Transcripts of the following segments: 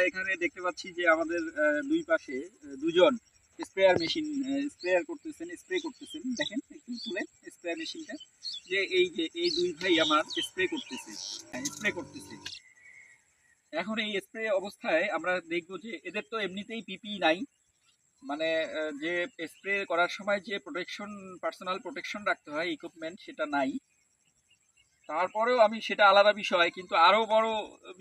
এখানে দেখতে পাচ্ছি যে আমাদের দুই পাশে দুজন স্প্রেয়ার মেশিন স্প্রে করতেছেন। দেখেন একটু তুলে স্প্রেয়ার মেশিনটা, যে এই দুই ভাই আমার স্প্রে করতেছে। এখন এই স্প্রে অবস্থায় আমরা দেখবো যে এদের তো এমনিতেই পিপি নাই, মানে যে স্প্রে করার সময় যে পার্সোনাল প্রোটেকশন রাখতে হয় ইকুইপমেন্ট, সেটা নাই। তারপরেও আমি সেটা আলাদা বিষয়, কিন্তু আরো বড়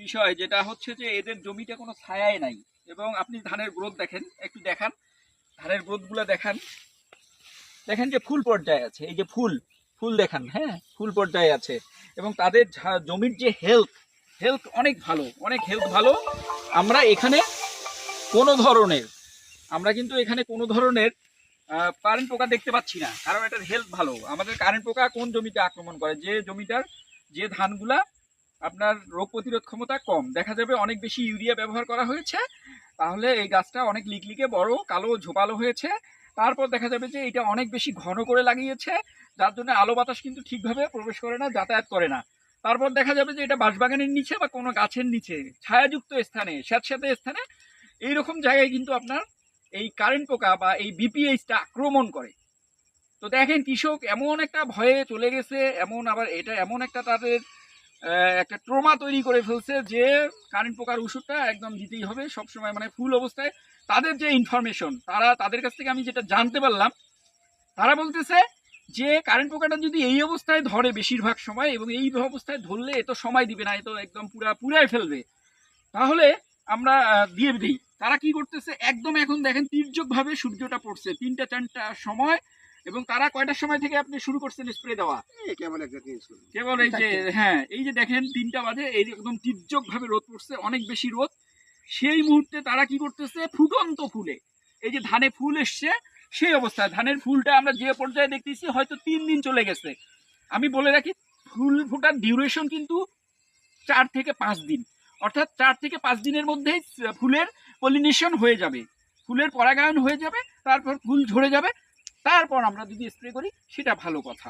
বিষয় যেটা হচ্ছে যে এদের জমিতে কোনো ছায়াই নাই। এবং আপনি ধানের গ্রোথ দেখেন, একটু দেখান ধানের গ্রোথগুলো দেখান। দেখেন যে ফুল পর্যায়ে আছে, এই যে ফুল ফুল দেখান, হ্যাঁ ফুল পর্যায়ে আছে। এবং তাদের জমির যে হেলথ অনেক ভালো, অনেক হেলথ ভালো। আমরা এখানে কোনো ধরনের আমরা কিন্তু এখানে কোনো ধরনের কারেন্ট পোকা দেখতে পাচ্ছি না, কারণ এটার হেলথ ভালো। আমাদের কারেন্ট পোকা কোন জমিতে আক্রমণ করে? যে জমিটার যে ধানগুলা আপনার রোগ প্রতিরোধ ক্ষমতা কম, দেখা যাবে অনেক বেশি ইউরিয়া ব্যবহার করা হয়েছে, তাহলে এই গাছটা অনেক লিকলিকে বড় কালো ঝোপালো হয়েছে। তারপর দেখা যাবে যে এটা অনেক বেশি ঘন করে লাগিয়েছে, যার জন্য আলো বাতাস কিন্তু ঠিকভাবে প্রবেশ করে না, যাতায়াত করে না। তারপর দেখা যাবে যে এটা বাঁশবাগানের নিচে বা কোনো গাছের নিচে ছায়াযুক্ত স্থানে, স্যাঁতস্যাঁতে স্থানে, এইরকম জায়গায় কিন্তু আপনার এই কারেন্ট পোকা বা এই বিপিএইচটা আক্রমণ করে। তো দেখেন কৃষক এমন একটা ভয়ে চলে গেছে, আবার এটা এমন একটা তাদের একটা ট্রমা তৈরি করে ফেলছে যে কারেন্ট পোকার ওষুধটা একদম দিতেই হবে সবসময়, মানে ফুল অবস্থায়। তাদের যে ইনফরমেশন, তাদের কাছ থেকে আমি যেটা জানতে পারলাম, তারা বলতেছে যে কারেন্ট পোকাটা যদি এই অবস্থায় ধরে বেশিরভাগ সময়, এবং এই অবস্থায় ধরলে এত সময় দিবে না, এত একদম পুরাই ফেলবে, তাহলে আমরা দিয়ে দিই। তারা কি করতেছে, একদম এখন দেখেন তির্যক ভাবে সূর্যটা পড়ছে 3টা-4টা সময়, এবং তারা কয়টার সময় থেকে আপনি শুরু করছেন স্প্রে দেওয়া? কেবল এই যে, হ্যাঁ এই যে দেখেন 3টা বাজে, এই যে একদম তির্যক ভাবে রোদ পড়ছে, অনেক বেশি রোদ। সেই মুহূর্তে তারা কি করতেছে, ফুটন্ত ফুলে, এই যে ধানে ফুল এসছে সেই অবস্থায়, ধানের ফুলটা আমরা যে পর্যায়ে দেখতেছি হয়তো 3 দিন চলে গেছে। আমি বলে রাখি, ফুল ফোটার ডিউরেশন কিন্তু 4 থেকে 5 দিন, অর্থাৎ 4 থেকে 5 দিনের মধ্যেই ফুলের পলিনেশন হয়ে যাবে, ফুলের পরাগায়ন হয়ে যাবে, তারপর ফুল ঝরে যাবে। তারপর আমরা যদি স্প্রে করি সেটা ভালো কথা।